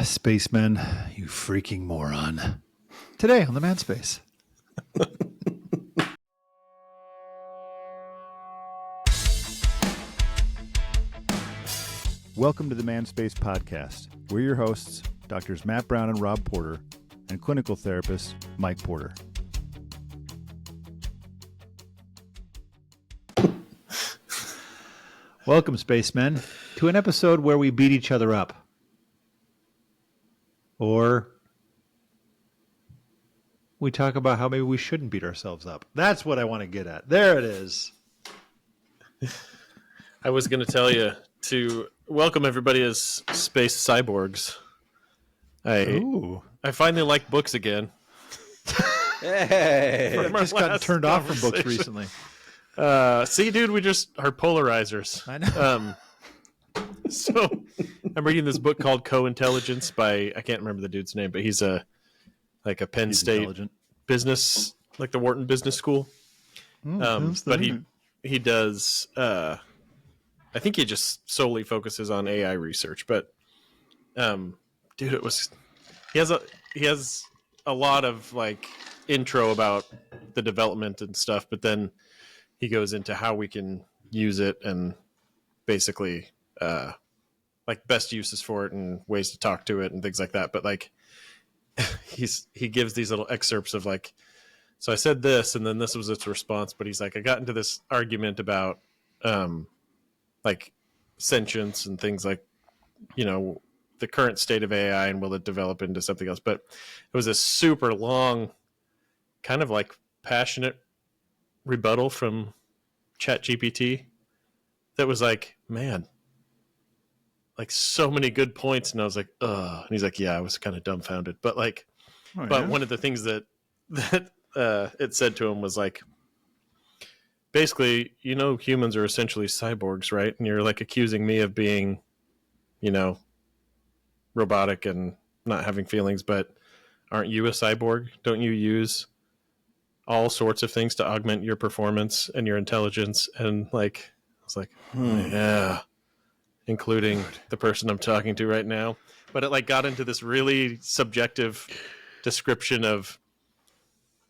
Spaceman, you freaking moron. Today on the Manspace. Welcome to the Manspace podcast. We're your hosts, Doctors Matt Brown and Rob Porter, and clinical therapist Mike Porter. Welcome, spacemen, to an episode where we beat each other up. Or we talk about how maybe we shouldn't beat ourselves up. That's what I want to get at. There it is. I was going to tell you to welcome everybody as space-cyborgs. I finally like books again. Hey! I've just gotten turned off from books recently. See, dude, we just are polarizers. I know. So I'm reading this book called Co-Intelligence by, I can't remember the dude's name, but he's a Penn State business, like the Wharton Business School. But he does, I think he just solely focuses on AI research, but dude, he has a lot of like intro about the development and stuff, but then he goes into how we can use it and basically like best uses for it and ways to talk to it and things like that. But like he gives these little excerpts of like, so I said this and then this was its response, but he's like, I got into this argument about like sentience and things like, you know, the current state of AI and will it develop into something else. But it was a super long kind of like passionate rebuttal from ChatGPT that was like, man, like so many good points. And I was like, ugh. And he's like, yeah, I was kind of dumbfounded. But like, one of the things that it said to him was like, basically, you know, humans are essentially cyborgs, right? And you're like accusing me of being, you know, robotic and not having feelings, but aren't you a cyborg? Don't you use all sorts of things to augment your performance and your intelligence? And like, I was like, yeah, including the person I'm talking to right now. But it like got into this really subjective description of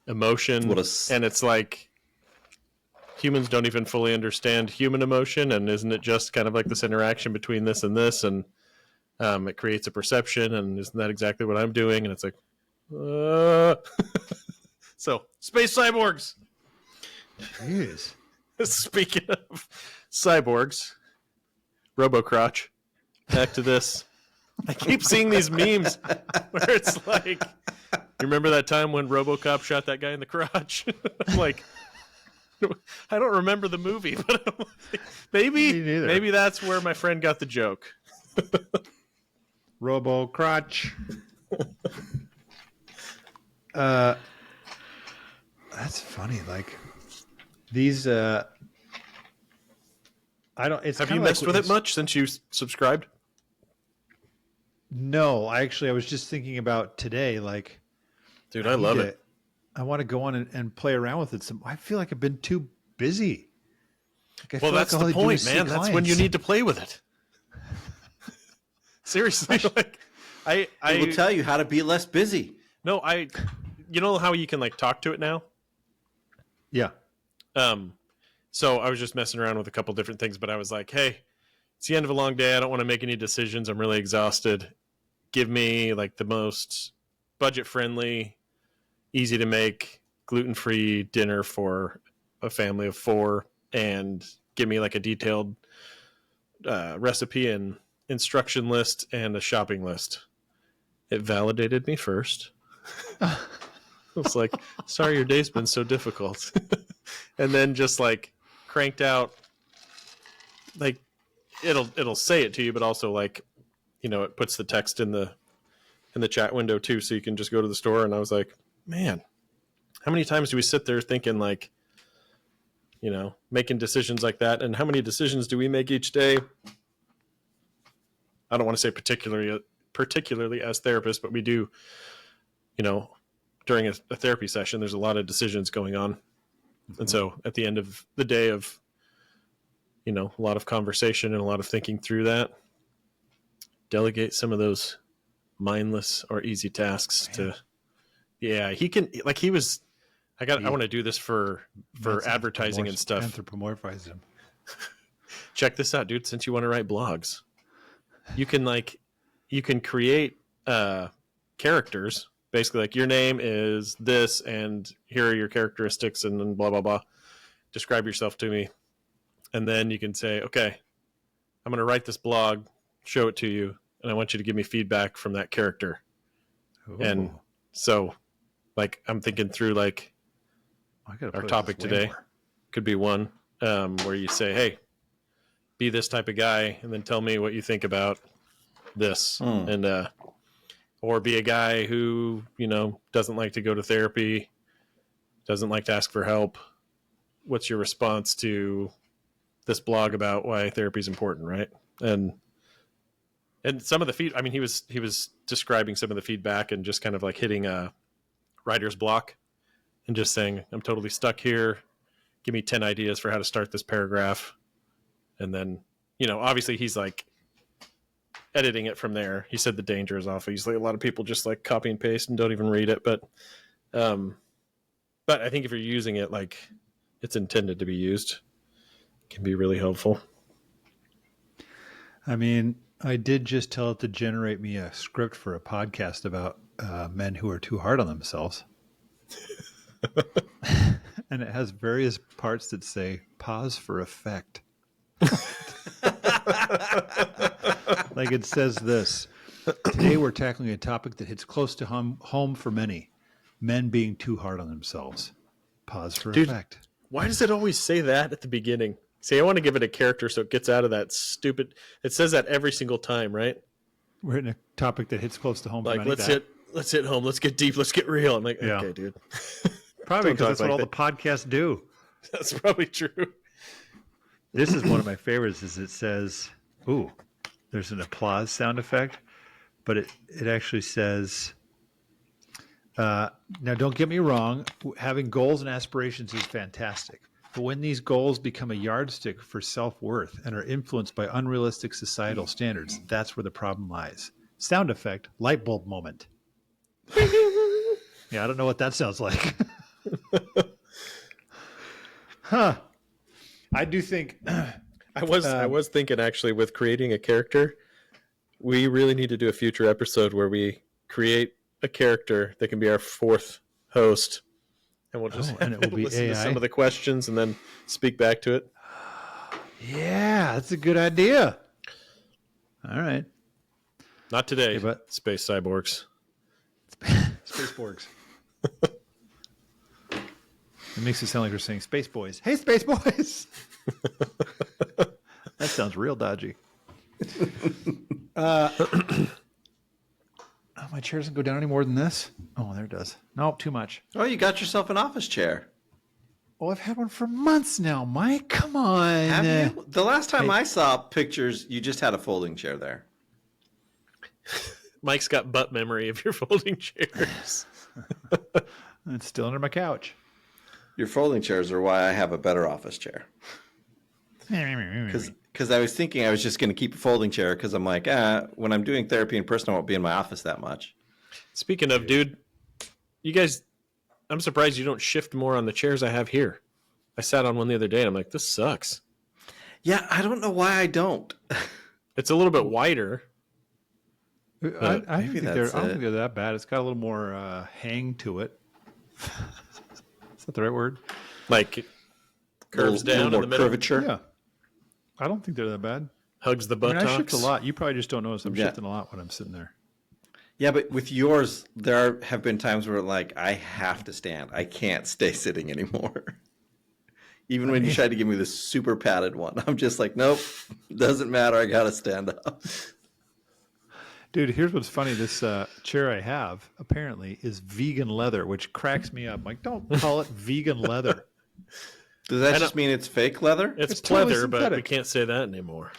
emotion. And it's like, humans don't even fully understand human emotion. And isn't it just kind of like this interaction between this and this? And it creates a perception. And isn't that exactly what I'm doing? And it's like, so space cyborgs. Jeez. Speaking of cyborgs, RoboCrotch, back to this. I keep seeing these memes where it's like, you remember that time when RoboCop shot that guy in the crotch? I'm like, I don't remember the movie, but I'm like, maybe that's where my friend got the joke. RoboCrotch. That's funny. Like these, I don't. It's have you messed with it much since you subscribed? No, I was just thinking about today. Like, dude, I love it. I want to go on and play around with it. I feel like I've been too busy. Like well, that's the point, man. That's when you need to play with it. Seriously, like I will tell you how to be less busy. No, you know how you can like talk to it now? Yeah. So I was just messing around with a couple different things, but I was like, hey, it's the end of a long day. I don't want to make any decisions. I'm really exhausted. Give me like the most budget friendly, easy to make, gluten-free dinner for a family of 4 and give me like a detailed recipe and instruction list and a shopping list. It validated me first. I was like, sorry, your day's been so difficult. And then just like cranked out, like it'll say it to you, but also like, you know, it puts the text in the chat window too. So you can just go to the store. And I was like, man, how many times do we sit there thinking like, you know, making decisions like that? And how many decisions do we make each day? I don't want to say particularly as therapists, but we do, you know, during a therapy session, there's a lot of decisions going on. Mm-hmm. And so at the end of the day of, you know, a lot of conversation and a lot of thinking through that, delegate some of those mindless or easy tasks to. Yeah, he can. Like he was. I want to do this for advertising and stuff. Anthropomorphize him. Check this out, dude. Since you want to write blogs, you can create characters. Basically, like your name is this, and here are your characteristics, and then blah blah blah. Describe yourself to me, and then you can say, okay, I'm going to write this blog, show it to you, and I want you to give me feedback from that character. Ooh. And so, like, I'm thinking through like our topic today could be one where you say, hey, be this type of guy, and then tell me what you think about this, and or be a guy who doesn't like to go to therapy, doesn't like to ask for help. What's your response to this blog about why therapy is important, right? And some of the he was describing some of the feedback and just kind of like hitting a writer's block and just saying, I'm totally stuck here. Give me 10 ideas for how to start this paragraph. And then, obviously he's like editing it from there. He said the danger is obviously a lot of people just like copy and paste and don't even read it. But I think if you're using it like it's intended to be used, it can be really helpful. I mean, I did just tell it to generate me a script for a podcast about men who are too hard on themselves. And it has various parts that say pause for effect. Like it says this: today we're tackling a topic that hits close to home for many, men being too hard on themselves. Pause for effect. Why does it always say that at the beginning? See, I want to give it a character so it gets out of that stupid. It says that every single time, right? We're in a topic that hits close to home for many. Let's hit home. Let's get deep. Let's get real. I'm like, okay, dude. Probably because that's what all the podcasts do. That's probably true. This is one of my favorites. Is it says, "Ooh, there's an applause sound effect," but it actually says, "Now, don't get me wrong. Having goals and aspirations is fantastic, but when these goals become a yardstick for self-worth and are influenced by unrealistic societal standards, that's where the problem lies." Sound effect, light bulb moment. Yeah, I don't know what that sounds like. Huh. I do think I was thinking actually with creating a character, we really need to do a future episode where we create a character that can be our fourth host, and we'll just and it will be listen AI? to some of the questions and then speak back to it. Yeah, that's a good idea. All right. Not today, Okay, but space cyborgs. Spaceborgs. It makes it sound like we're saying space boys. Hey, space boys. That sounds real dodgy. My chair doesn't go down any more than this. Oh, there it does. Nope, too much. Oh, you got yourself an office chair. Oh, I've had one for months now, Mike. Come on. Have you? The last time I saw pictures, you just had a folding chair there. Mike's got butt memory of your folding chairs. It's still under my couch. Your folding chairs are why I have a better office chair. Because I was thinking I was just going to keep a folding chair because I'm like, when I'm doing therapy in person, I won't be in my office that much. Speaking of, dude, you guys, I'm surprised you don't shift more on the chairs I have here. I sat on one the other day and I'm like, this sucks. Yeah, I don't know why I don't. It's a little bit wider. I don't think they're that bad. It's got a little more hang to it. Is that the right word? Like curves down in the middle. Curvature. Yeah. I don't think they're that bad. Hugs the buttocks. I shift a lot. You probably just don't notice I'm shifting a lot when I'm sitting there. Yeah, but with yours, there have been times where like I have to stand. I can't stay sitting anymore. Even when you tried to give me this super padded one, I'm just like, nope, doesn't matter. I got to stand up. Dude, here's what's funny. This chair I have apparently is vegan leather, which cracks me up. Like, don't call it vegan leather. Does that just mean it's fake leather? It's totally pleather, but we synthetic. can't say that anymore.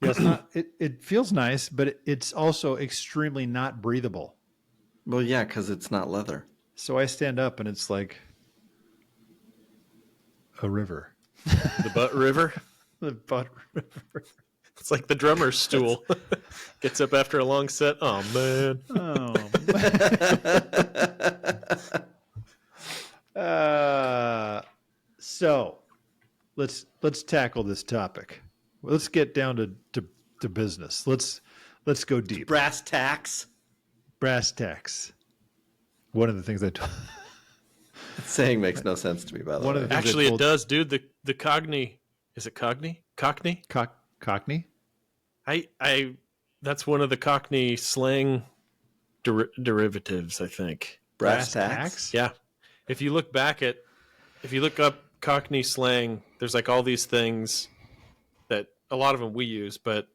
Yeah, it's not. It feels nice, but it's also extremely not breathable. Well, yeah, because it's not leather. So I stand up and it's like a river. The butt river? The butt river. It's like the drummer's stool. Gets up after a long set. Oh man. So let's tackle this topic. Let's get down to business. Let's go deep. Brass tacks. Brass tacks. One of the things Saying makes no sense to me, by the way. Actually, it does, dude. The Cogni. Is it Cogni? Cockney? Cockney? I that's one of the Cockney slang derivatives, I think. Brass tacks? Yeah. If you look up Cockney slang, there's like all these things that a lot of them we use, but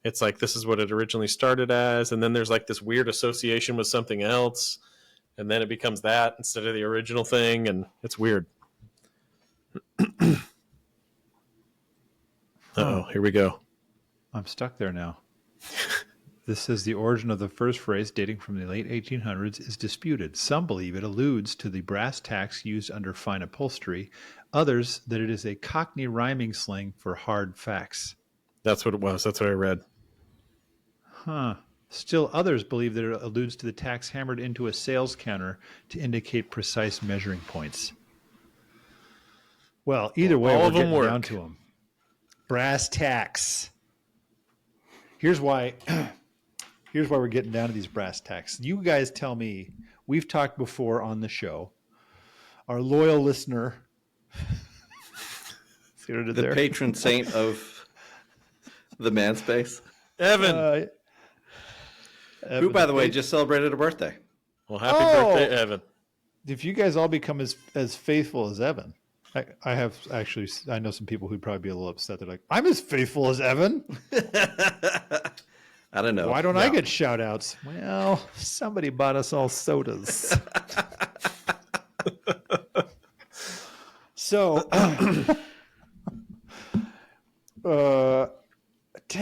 it's like this is what it originally started as, and then there's like this weird association with something else, and then it becomes that instead of the original thing, and it's weird. Uh-oh, here we go. I'm stuck there now. This says the origin of the first phrase, dating from the late 1800s, is disputed. Some believe it alludes to the brass tacks used under fine upholstery. Others that it is a Cockney rhyming slang for hard facts. That's what it was. That's what I read. Huh. Still others believe that it alludes to the tacks hammered into a sales counter to indicate precise measuring points. Well, either way, all we're of them getting work. down to them. Brass tacks. Here's why we're getting down to these brass tacks. You guys tell me, we've talked before on the show. Our loyal listener, see what I did The there? patron saint of the Manspace. Evan. Who, by the way, just celebrated a birthday. Well, happy birthday, Evan. If you guys all become as faithful as Evan, I know some people who'd probably be a little upset. They're like, I'm as faithful as Evan. I don't know. Why don't I get shout outs? Well, somebody bought us all sodas. So, dang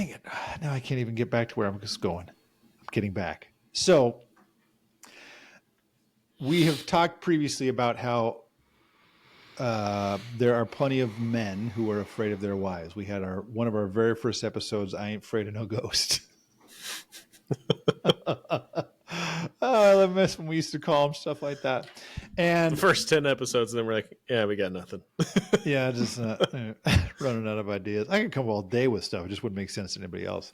it. Now I can't even get back to where I'm just going. I'm getting back. So, we have talked previously about how there are plenty of men who are afraid of their wives. We had one of our very first episodes, I Ain't Afraid of No Ghost. I miss when we used to call them stuff like that. And The first 10 episodes, and then we're like, yeah, we got nothing. yeah, just running out of ideas. I could come all day with stuff. It just wouldn't make sense to anybody else.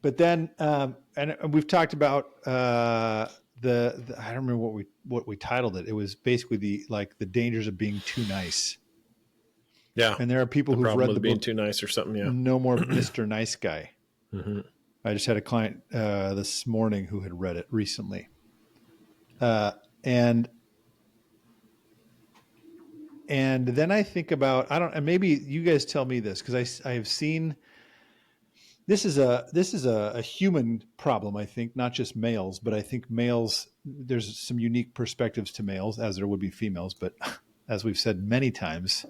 But then, and we've talked about I don't remember what we titled it. It was basically the dangers of being too nice. Yeah. And there are people who've Problem read with the being book too nice or something. Yeah. No More Mr. Nice Guy. Mm-hmm. I just had a client this morning who had read it recently. And then I think about, and maybe you guys tell me this, because I have seen, this is a human problem, I think, not just males, but I think males, there's some unique perspectives to males, as there would be females. But as we've said many times,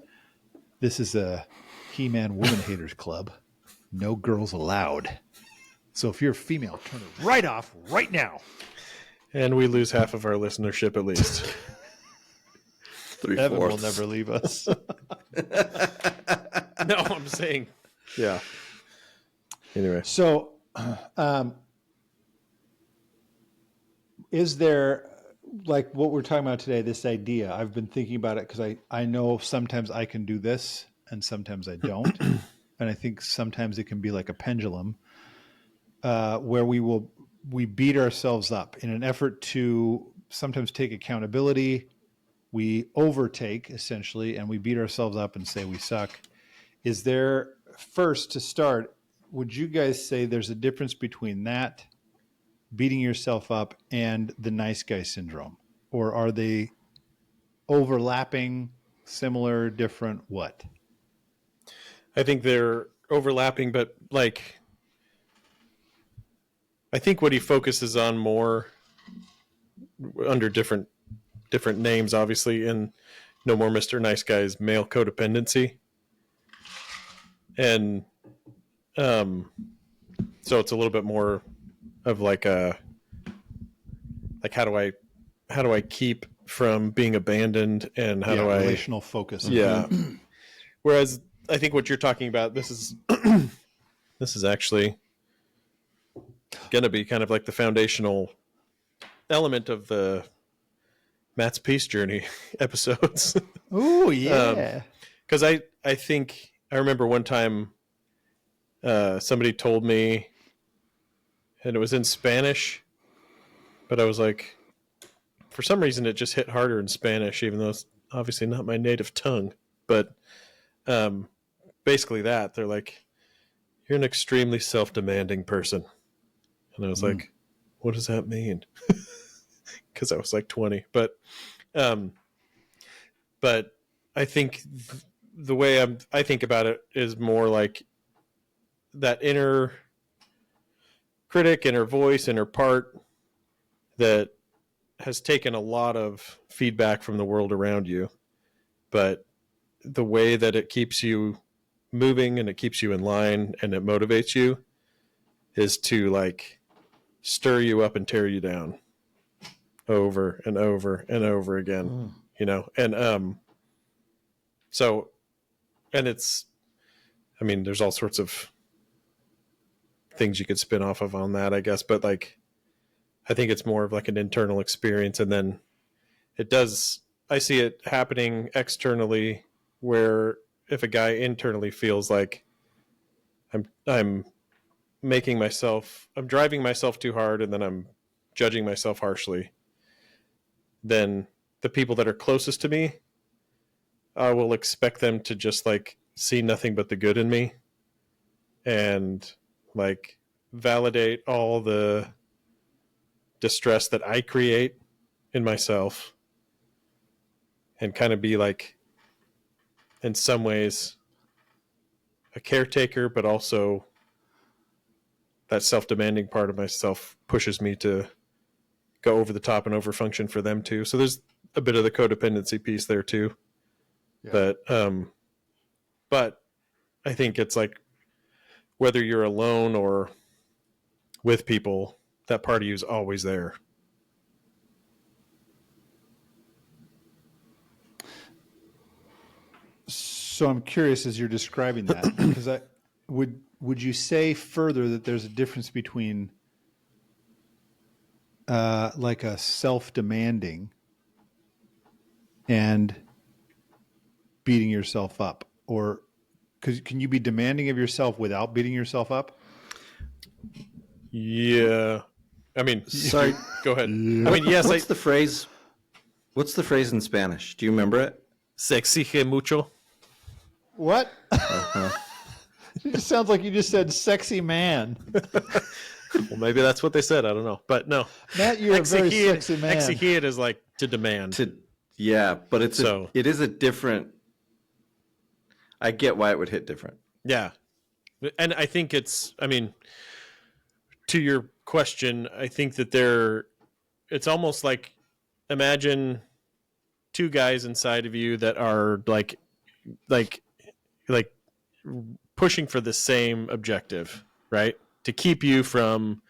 this is a He-Man Woman Haters Club. No girls allowed. So if you're a female, turn it right off right now. And we lose half of our listenership at least. Evan will 3/4. never leave us. No, I'm saying. Yeah. Anyway. So, is there, like what we're talking about today, this idea? I've been thinking about it because I know sometimes I can do this and sometimes I don't. And I think sometimes it can be like a pendulum where we beat ourselves up in an effort to sometimes take accountability. We overtake essentially, and we beat ourselves up and say we suck. Is there, first to start, would you guys say there's a difference between that, beating yourself up, and the nice guy syndrome? Or are they overlapping, similar, different, what? I think they're overlapping, but like, I think what he focuses on more under different names, obviously, in No More Mr. Nice Guy is male codependency. And so it's a little bit more of like how do I keep from being abandoned, and how do I relational focus? Yeah. Whereas I think what you're talking about, this is this is actually going to be kind of like the foundational element of the Matt's Peace Journey episodes. Oh yeah. Because I think I remember one time somebody told me, and it was in Spanish, but I was like, for some reason it just hit harder in Spanish, even though it's obviously not my native tongue. But basically that they're like, you're an extremely self-demanding person. And I was like, what does that mean? Because I was like 20. But I think the way I think about it is more like that inner critic, inner voice, inner part that has taken a lot of feedback from the world around you. But the way that it keeps you moving and it keeps you in line and it motivates you is to like stir you up and tear you down over and over and over again, and so, and it's, I mean, there's all sorts of things you could spin off of on that, I guess, but like I think it's more of like an internal experience, and then I see it happening externally, where if a guy internally feels like I'm driving myself too hard, and then I'm judging myself harshly, then the people that are closest to me, I will expect them to just like see nothing but the good in me and like validate all the distress that I create in myself, and kind of be like, in some ways, a caretaker, but also that self-demanding part of myself pushes me to go over the top and overfunction for them too. So there's a bit of the codependency piece there too. Yeah. But I think it's like, whether you're alone or with people, that part of you is always there. So I'm curious as you're describing that, because would you say further that there's a difference between like a self-demanding and beating yourself up? Or can you be demanding of yourself without beating yourself up? Yeah. I mean, sorry, go ahead. I mean, yes. What's the phrase? What's the phrase in Spanish? Do you remember it? Se exige mucho. What? It just sounds like you just said sexy man. Well, maybe that's what they said. I don't know. But no. Matt, you're a very sexy man. Exigere is like to demand. Yeah, but it is a different... I get why it would hit different. Yeah. And I think I mean, to your question, I think that it's almost like, imagine two guys inside of you that are like pushing for the same objective, right? To keep you from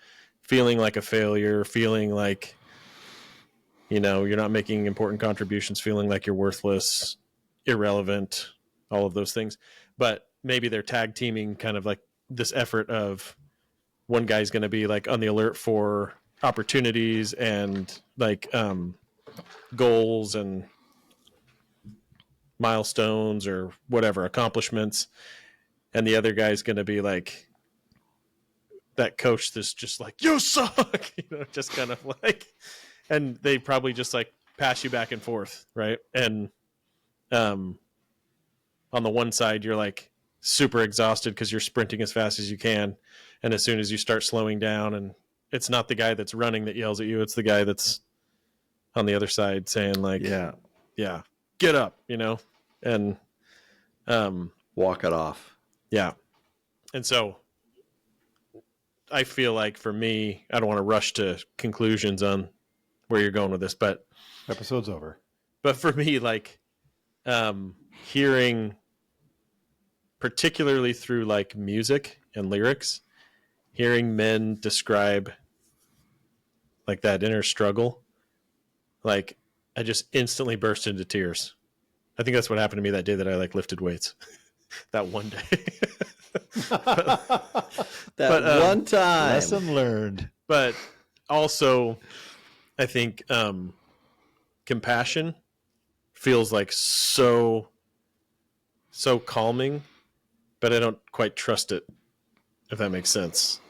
feeling like a failure, feeling like, you're not making important contributions, feeling like you're worthless, irrelevant, all of those things. But maybe they're tag teaming kind of like this effort of, one guy's going to be like on the alert for opportunities and like goals and milestones or whatever, accomplishments. And the other guy's going to be like that coach that's just like, you suck, just kind of like, and they probably just like pass you back and forth. Right. And on the one side, you're like super exhausted because you're sprinting as fast as you can. And as soon as you start slowing down, and it's not the guy that's running that yells at you, it's the guy that's on the other side saying like, yeah, get up, and walk it off. Yeah. And so I feel like, for me, I don't want to rush to conclusions on where you're going with this, but episode's over. But for me, like, hearing, particularly through like music and lyrics, hearing men describe like that inner struggle, like, I just instantly burst into tears. I think that's what happened to me that day that I like lifted weights. That one day. One time. Lesson learned. But also, I think compassion feels like so calming, but I don't quite trust it, if that makes sense.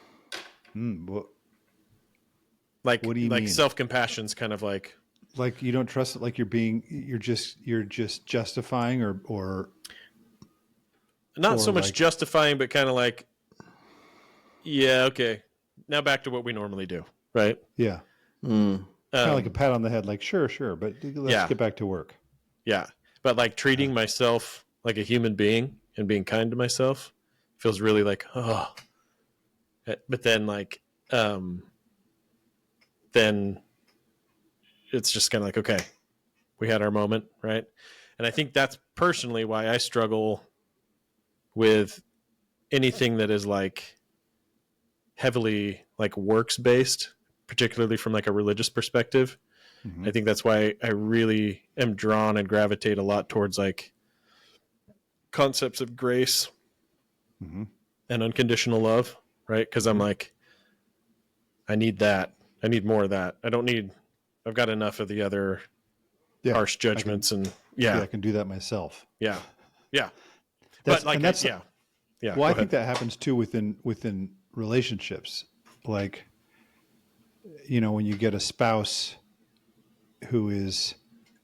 Like, what do you mean? Self-compassion's kind of like you don't trust it, like you're just justifying or not so much like, justifying, but kind of like, yeah, okay, now back to what we normally do, right? yeah, kind of like a pat on the head, like sure, but let's get back to work. Yeah, but like treating myself like a human being and being kind to myself feels really like, oh. But then like then it's just kind of like, okay, we had our moment, right? And I think that's personally why I struggle with anything that is like heavily like works based, particularly from like a religious perspective. I think that's why I really am drawn and gravitate a lot towards like concepts of grace and unconditional love, right? Because I'm like, I need that. I need more of that. I've got enough of the other harsh judgments I can do that myself. Yeah. Well, I think that happens too within relationships. Like, when you get a spouse who is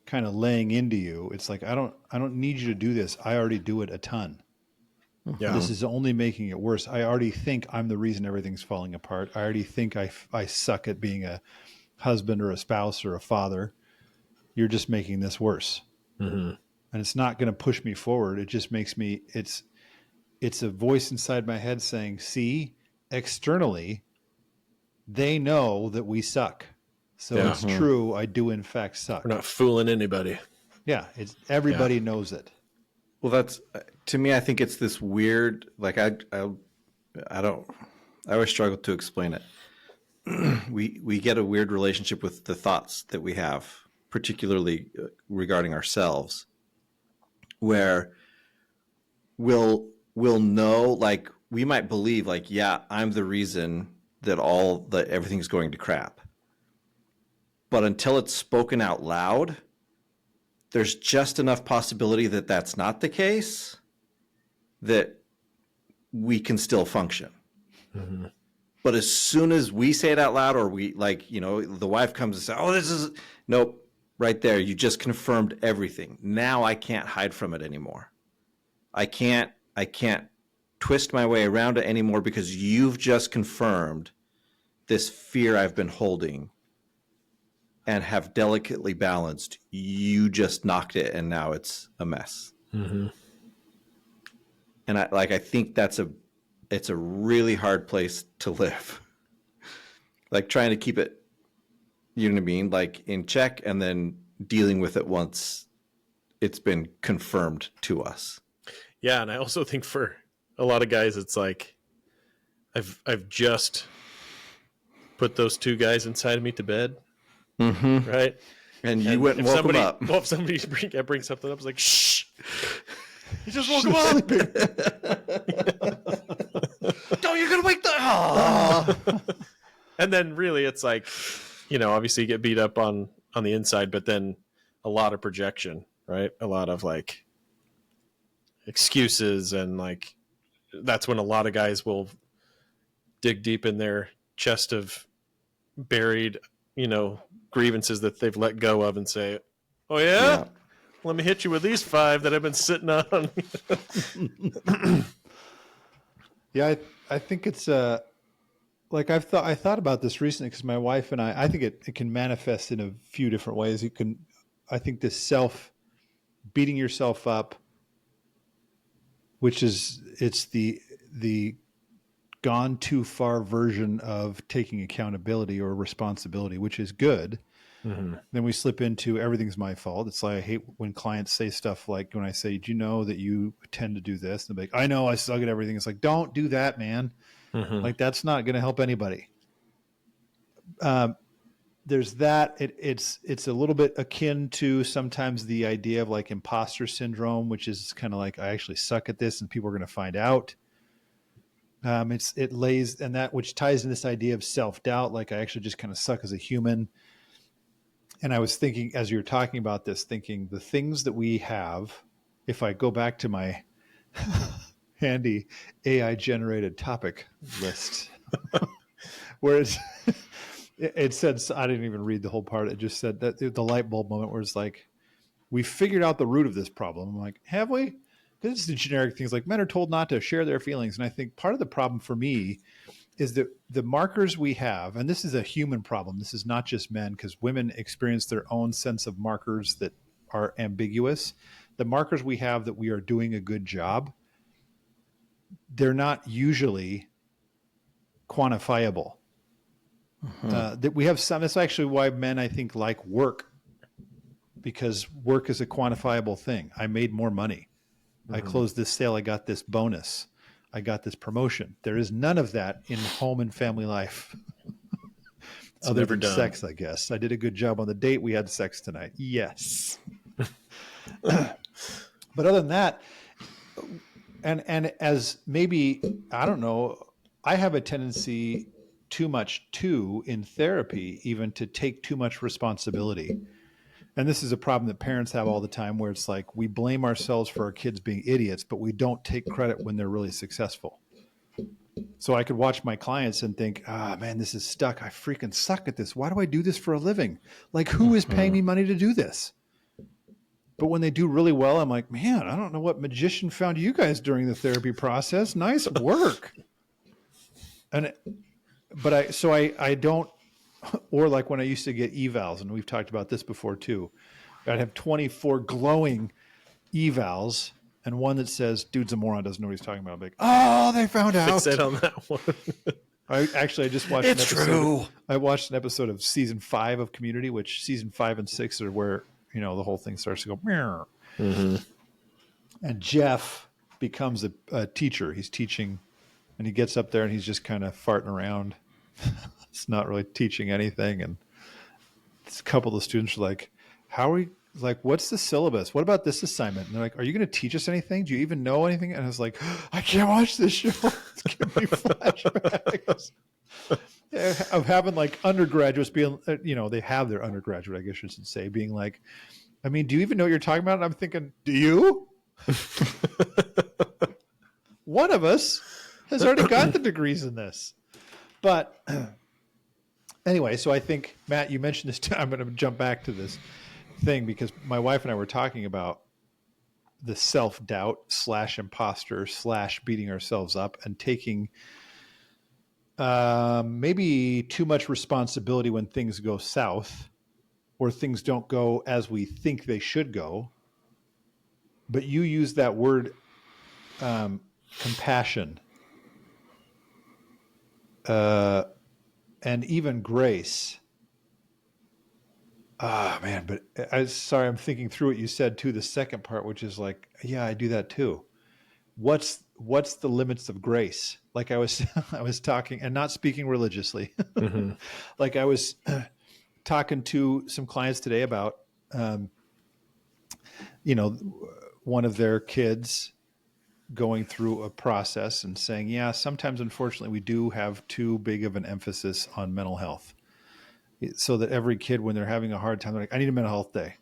kind of laying into you, it's like, I don't need you to do this. I already do it a ton. Yeah. This is only making it worse. I already think I'm the reason everything's falling apart. I already think I suck at being a husband or a spouse or a father. You're just making this worse. And it's not going to push me forward. It just makes me, it's a voice inside my head saying, see, externally, they know that we suck. So it's true. I do in fact suck. We're not fooling anybody. Yeah. Everybody knows it. Well, that's, to me, I think it's this weird, like I always struggle to explain it. We get a weird relationship with the thoughts that we have, particularly regarding ourselves, where we'll know, like we might believe like, yeah, I'm the reason that everything's going to crap. But until it's spoken out loud, there's just enough possibility that that's not the case, that we can still function. But as soon as we say it out loud, or we the wife comes and says, oh, this is, nope, right there. You just confirmed everything. Now I can't hide from it anymore. I can't twist my way around it anymore because you've just confirmed this fear I've been holding and have delicately balanced. You just knocked it and now it's a mess. And I think it's a really hard place to live. Like trying to keep it, you know what I mean? Like in check and then dealing with it once it's been confirmed to us. Yeah. And I also think for a lot of guys, it's like, I've just put those two guys inside of me to bed. Right. And you went and woke them up. Well, if somebody brings something up, it's like, shh. You just woke him up. No, you're gonna wake the. And then really, it's like, obviously you get beat up on the inside, but then a lot of projection, right? A lot of like excuses, and like that's when a lot of guys will dig deep in their chest of buried, grievances that they've let go of and say, "Oh yeah. Let me hit you with these 5 that I've been sitting on." Yeah, I think it's like I thought about this recently because my wife and I think it can manifest in a few different ways. I think this beating yourself up, which it's the gone too far version of taking accountability or responsibility, which is good. Then we slip into everything's my fault. It's like I hate when clients say stuff like, when I say, do you know that you tend to do this? And they're like, I know, I suck at everything. It's like, don't do that, man. Like that's not going to help anybody. There's that. It's a little bit akin to sometimes the idea of like imposter syndrome, which is kind of like, I actually suck at this and people are going to find out. It lays, and that which ties in this idea of self-doubt, like I actually just kind of suck as a human. And I was thinking, as you're talking about this, thinking the things that we have, if I go back to my handy AI generated topic list, where it said, I didn't even read the whole part. It just said that the light bulb moment where it's like, we figured out the root of this problem. I'm like, have we? Because it's the generic things like men are told not to share their feelings. And I think part of the problem for me is that the markers we have, and this is a human problem. This is not just men, because women experience their own sense of markers that are ambiguous. The markers we have that we are doing a good job, they're not usually quantifiable. That we have some. That's actually why men, I think, like work, because work is a quantifiable thing. I made more money. I closed this sale. I got this bonus. I got this promotion. There is none of that in home and family life. Other than sex, I guess. I did a good job on the date. We had sex tonight. Yes. But other than that, and as maybe, I don't know, I have a tendency too much in therapy, even to take too much responsibility. And this is a problem that parents have all the time, where it's like we blame ourselves for our kids being idiots, but we don't take credit when they're really successful. So I could watch my clients and think, man, this is stuck. I freaking suck at this. Why do I do this for a living? Like, who is paying me money to do this? But when they do really well, I'm like, man, I don't know what magician found you guys during the therapy process. Nice work. I don't, or like when I used to get evals, and we've talked about this before too, I'd have 24 glowing evals and one that says, dude's a moron, doesn't know what he's talking about. I'm like, oh, they found out. Fix it on that one. I just watched It's an episode. true. I watched an episode of season 5 of Community, which season 5 and 6 are where, the whole thing starts to go, meow. And Jeff becomes a teacher. He's teaching, and he gets up there and he's just kind of farting around. It's not really teaching anything. And a couple of the students are like, how are we, like, what's the syllabus? What about this assignment? And they're like, are you going to teach us anything? Do you even know anything? And I was like, I can't watch this show. It's giving me flashbacks of having like undergraduates being, they have their undergraduate, I guess you should say, being like, I mean, do you even know what you're talking about? And I'm thinking, do you? One of us has already got the degrees in this. But anyway, so I think, Matt, you mentioned this. I'm going to jump back to this thing because my wife and I were talking about the self-doubt / imposter / beating ourselves up and taking maybe too much responsibility when things go south or things don't go as we think they should go. But you use that word compassion. And even grace. Man, but I'm thinking through what you said too, the second part, which is like, yeah, I do that too. What's the limits of grace? Like I was talking and not speaking religiously. Like I was talking to some clients today about, one of their kids going through a process and saying, yeah, sometimes, unfortunately, we do have too big of an emphasis on mental health. So that every kid, when they're having a hard time, they're like, I need a mental health day.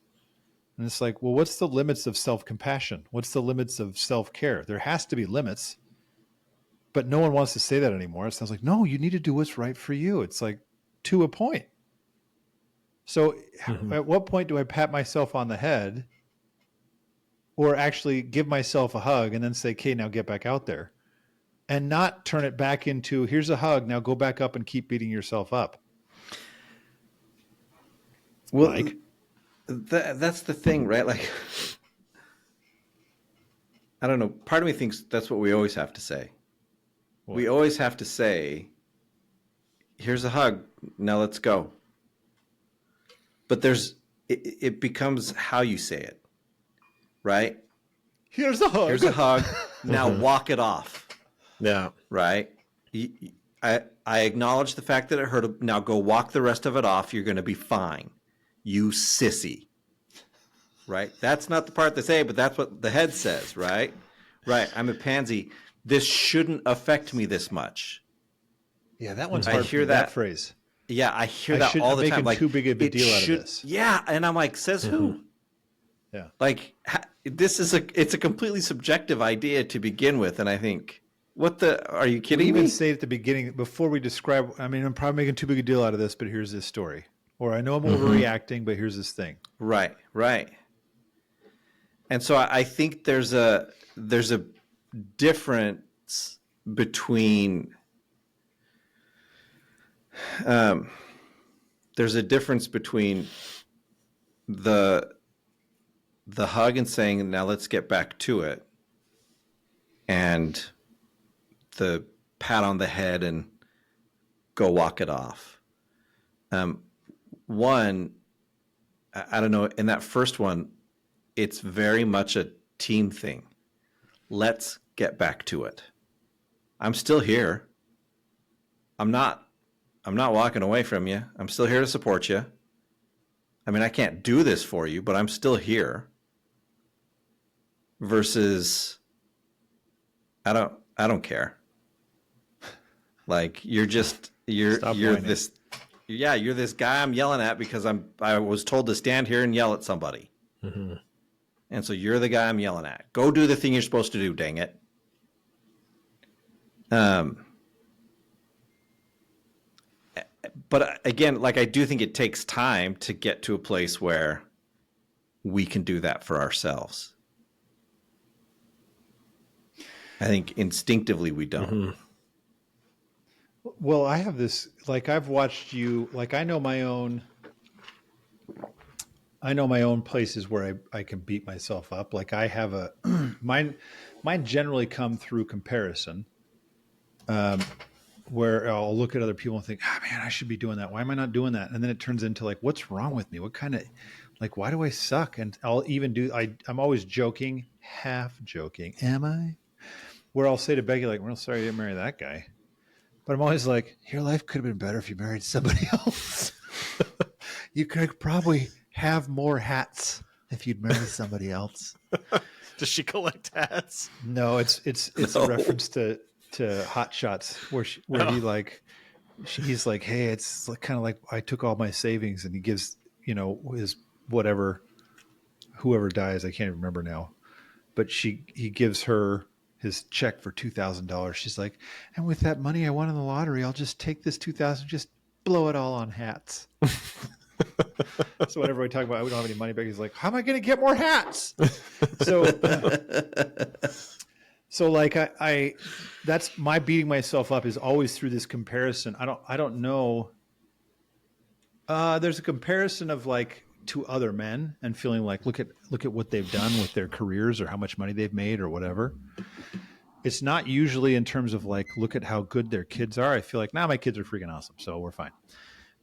And it's like, well, what's the limits of self-compassion? What's the limits of self-care? There has to be limits, but no one wants to say that anymore. It sounds like, no, you need to do what's right for you. It's like, to a point. So at what point do I pat myself on the head or actually give myself a hug and then say, okay, now get back out there, and not turn it back into, here's a hug, now go back up and keep beating yourself up? Well, like, that's the thing, right? Like, I don't know. Part of me thinks that's what we always have to say. What? We always have to say, here's a hug, now let's go. But it becomes how you say it, right? Here's a hug. Here's a hug, now walk it off. Yeah. Right? I acknowledge the fact that it hurt. Now go walk the rest of it off. You're going to be fine. You sissy. Right? That's not the part they say, but that's what the head says, right? Right. I'm a pansy. this shouldn't affect me this much. Yeah, that one's I hard. hear For me, that that. phrase. Yeah, I hear I that shouldn't all the be time. making Like too big of a it deal out of should- this. Yeah, and I'm like, says who? Yeah. Like it's a completely subjective idea to begin with, and I think, are you We kidding even me? say at the beginning before we describe. I mean, I'm probably making too big a deal out of this, but here's this story. Or I know I'm overreacting, but here's this thing. Right, right. And so I think there's a difference between there's a difference between the hug and saying, now let's get back to it, and the pat on the head and go walk it off. One, I don't know, in that first one, it's very much a team thing. Let's get back to it. I'm still here. I'm not walking away from you. I'm still here to support you. I mean, I can't do this for you, but I'm still here. Versus I don't care. Like you're whining. this you're this guy I'm yelling at because I was told to stand here and yell at somebody. Mm-hmm. And so you're the guy I'm yelling at. Go do the thing you're supposed to do, dang it. But again, like I do think it takes time to get to a place where we can do that for ourselves. I think instinctively we don't. Mm-hmm. Well, I have this, like I've watched you, like I know my own places where I can beat myself up. Like I have mine generally come through comparison, where I'll look at other people and think, man, I should be doing that. Why am I not doing that? And then it turns into like, what's wrong with me? What kind of, like, why do I suck? And I'll even I'm always joking, half joking. Am I? Where I'll say to Becky, like, well, sorry, I didn't marry that guy. But I'm always like, your life could have been better if you married somebody else. You could probably have more hats if you'd marry somebody else. Does she collect hats? No, it's No. a reference to Hot Shots where he's like, hey, it's kind of like I took all my savings, and he gives, his whoever dies, I can't even remember now, but he gives her his check for $2,000. She's like, and with that money I won in the lottery, I'll just take this $2,000, just blow it all on hats. So whenever we talk about we don't have any money back, he's like, how am I going to get more hats? So like I that's my beating myself up is always through this comparison. I don't know. There's a comparison of like to other men and feeling like look at what they've done with their careers or how much money they've made or whatever. It's not usually in terms of like look at how good their kids are. I feel like my kids are freaking awesome, so we're fine.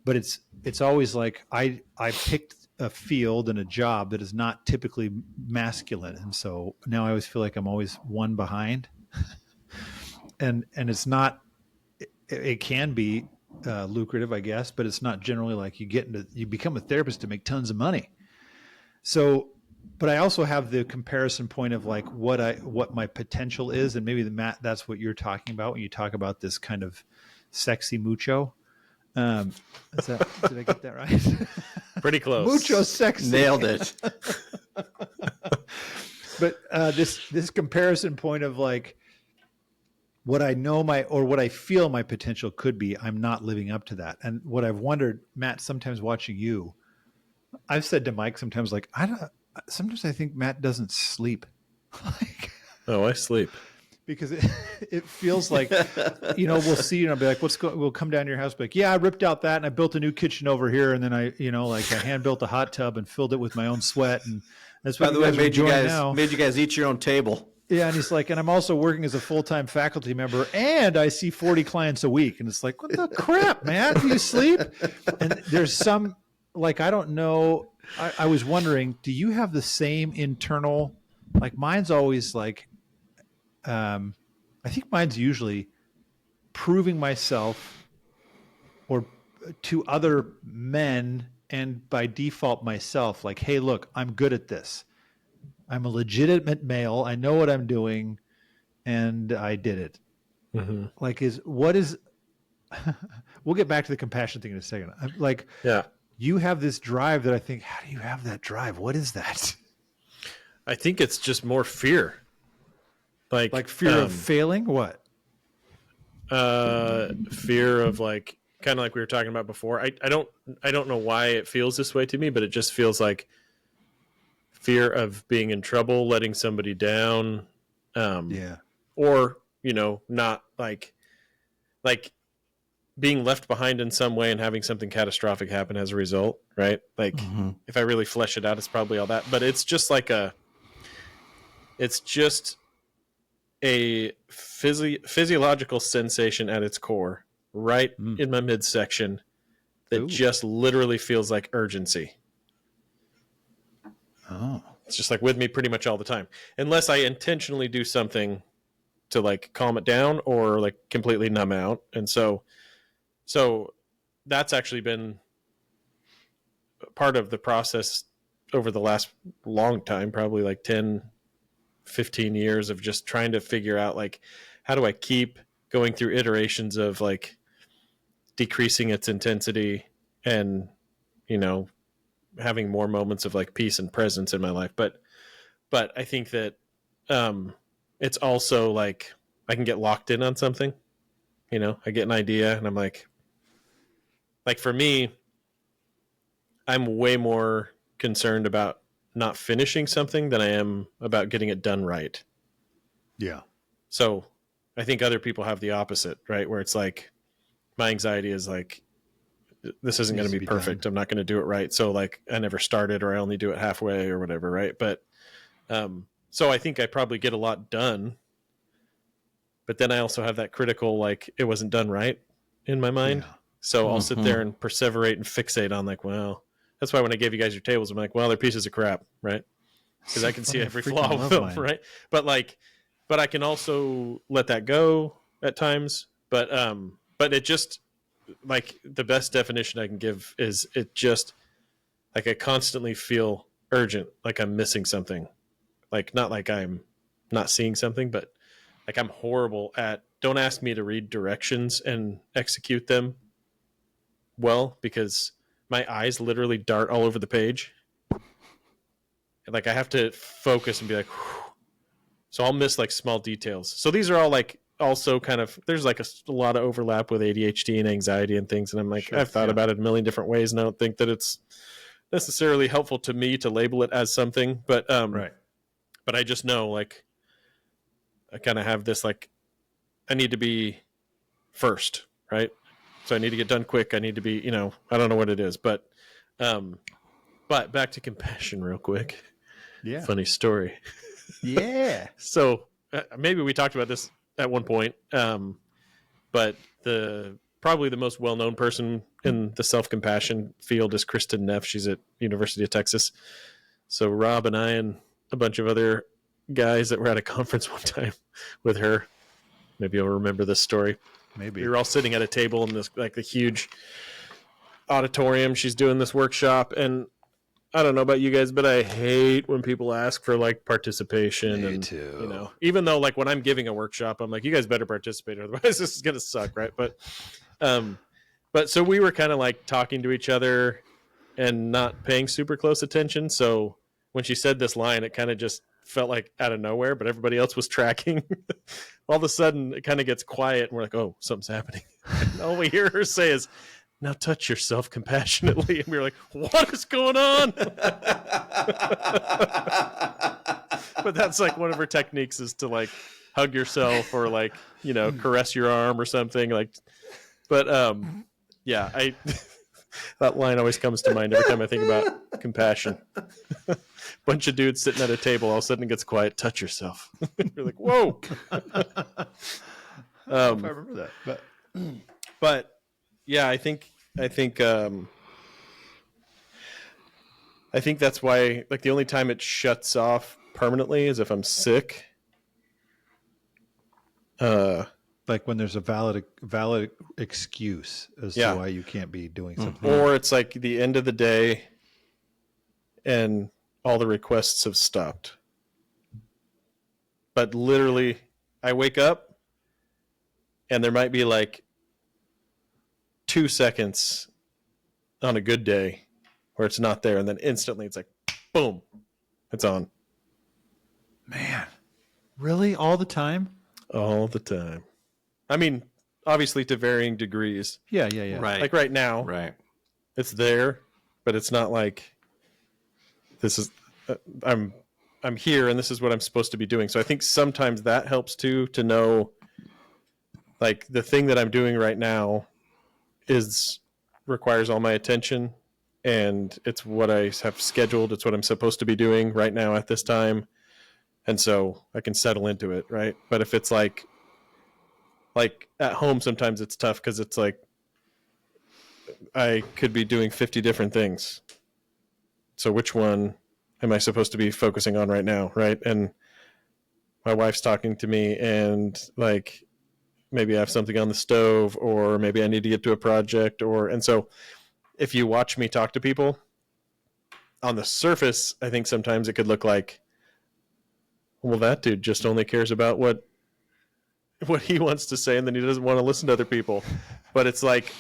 But it's always like I picked a field and a job that is not typically masculine, and so now I always feel like I'm always one behind. and it's not. It can be lucrative, I guess, but it's not generally like you become a therapist to make tons of money. So, but I also have the comparison point of like what my potential is, and maybe Matt, that's what you're talking about when you talk about this kind of sexy mucho. Did I get that right? Pretty close. Mucho sexy. Nailed it. But this comparison point of like what I know what I feel my potential could be, I'm not living up to that. And what I've wondered, Matt, sometimes watching you, I've said to Mike sometimes like sometimes I think Matt doesn't sleep. Like, oh, I sleep. Because it feels like, we'll see, and I'll be like, we'll come down to your house, be like, yeah, I ripped out that and I built a new kitchen over here. And then I hand built a hot tub and filled it with my own sweat. And that's what By the way, made you now. guys eat your own table. Yeah. And he's like, and I'm also working as a full-time faculty member and I see 40 clients a week. And it's like, what the crap, man? Do you sleep? And there's some, like, I don't know. I was wondering, do you have the same internal, like mine's always like, I think mine's usually proving myself or to other men and by default myself, like, hey, look, I'm good at this. I'm a legitimate male. I know what I'm doing. and I did it. Mm-hmm. Like, what is, we'll get back to the compassion thing in a second. I'm like, Yeah. you have this drive that I think, how do you have that drive? What is that? I think it's just more fear. Like fear of failing? What? Fear of like, kind of like we were talking about before. I don't know why it feels this way to me, but it just feels like fear of being in trouble, letting somebody down. Yeah. Or, not like being left behind in some way and having something catastrophic happen as a result, right? Like if I really flesh it out, it's probably all that, but it's just like it's just a physiological sensation at its core, right in my midsection, that just literally feels like urgency. Oh. It's just like with me pretty much all the time, unless I intentionally do something to like calm it down or like completely numb out. And so that's actually been part of the process over the last long time, probably like 10, 15 years of just trying to figure out like, how do I keep going through iterations of like decreasing its intensity and, having more moments of like peace and presence in my life. But I think that, it's also like I can get locked in on something, I get an idea and I'm like for me, I'm way more concerned about not finishing something than I am about getting it done right. Yeah. So I think other people have the opposite, right? Where it's like my anxiety is like, this isn't going to be perfect. I'm not going to do it right. So like I never started, or I only do it halfway or whatever. Right. But, so I think I probably get a lot done, but then I also have that critical, like it wasn't done right in my mind. Yeah. So I'll sit there and perseverate and fixate on like, well, that's why when I gave you guys your tables, I'm like, well, they're pieces of crap. Right. Because I can see every flaw with them. Right. But I can also let that go at times. But it just, like the best definition I can give is it just like I constantly feel urgent, like I'm missing something, like not like I'm not seeing something, but like I'm horrible at, don't ask me to read directions and execute them well, because my eyes literally dart all over the page. And like I have to focus and be like, whew. So I'll miss like small details. So these are all like also kind of, there's like a lot of overlap with ADHD and anxiety and things. And I'm like, sure, I've thought about it a million different ways, and I don't think that it's necessarily helpful to me to label it as something, but right. But I just know like I kind of have this, like I need to be first, right? So I need to get done quick. I need to be, I don't know what it is, but back to compassion real quick. Yeah. Funny story. Yeah. So maybe we talked about this at one point, but probably the most well-known person in the self-compassion field is Kristen Neff. She's at University of Texas. So Rob and I and a bunch of other guys that were at a conference one time with her, maybe you'll remember this story. Maybe we were all sitting at a table in this like the huge auditorium. She's doing this workshop, and I don't know about you guys, but I hate when people ask for like participation. Me and too. Even though like when I'm giving a workshop, I'm like, you guys better participate, otherwise this is gonna suck, right? But so we were kind of like talking to each other and not paying super close attention. So when she said this line, it kind of just felt like out of nowhere, but everybody else was tracking. All of a sudden it kind of gets quiet and we're like, oh, something's happening. And all we hear her say is, now touch yourself compassionately. And we were like, what is going on? But that's like one of her techniques, is to like hug yourself or like, caress your arm or something like, but yeah, that line always comes to mind every time I think about compassion. Bunch of dudes sitting at a table, all of a sudden it gets quiet, touch yourself. You're like, whoa. I remember that, but yeah, I think that's why, like, the only time it shuts off permanently is if I'm sick. Like when there's a valid excuse as to why you can't be doing something. Or it's like the end of the day and all the requests have stopped. But literally I wake up and there might be like 2 seconds on a good day where it's not there, and then instantly it's like, boom, it's on. Man, really? All the time? All the time. I mean, obviously to varying degrees. Yeah. Right. Like right now, Right. it's there, but it's not like this is I'm here and this is what I'm supposed to be doing. So I think sometimes that helps too, to know like the thing that I'm doing right now requires all my attention, and it's what I have scheduled. It's what I'm supposed to be doing right now at this time. And so I can settle into it. Right. But if it's like at home, sometimes it's tough because it's like I could be doing 50 different things. So which one am I supposed to be focusing on right now? Right. And my wife's talking to me, and like maybe I have something on the stove, or maybe I need to get to a project, and so if you watch me talk to people on the surface, I think sometimes it could look like, well, that dude just only cares about what he wants to say, and then he doesn't want to listen to other people. But it's like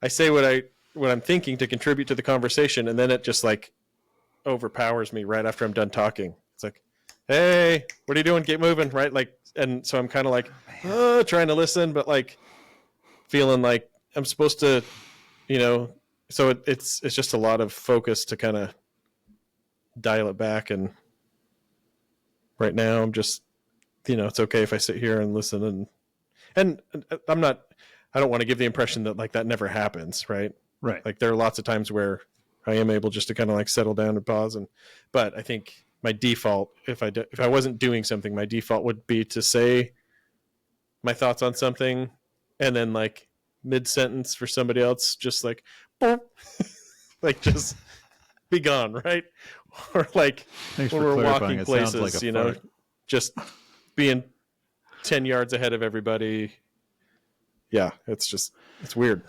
I say what I'm thinking to contribute to the conversation, and then it just like overpowers me right after I'm done talking. It's like, hey, what are you doing? Get moving, right? Like, and so I'm kind of like trying to listen, but like feeling like I'm supposed to, so it's just a lot of focus to kind of dial it back. And right now I'm just, it's okay if I sit here and listen, and I don't want to give the impression that like that never happens. Right. Like there are lots of times where I am able just to kind of like settle down and pause. But I think my default, if I wasn't doing something, my default would be to say my thoughts on something, and then like mid-sentence for somebody else, just like, like just be gone, right? Or like Thanks when for we're clarifying. walking It sounds places, like a fart. just being 10 yards ahead of everybody. Yeah, it's weird.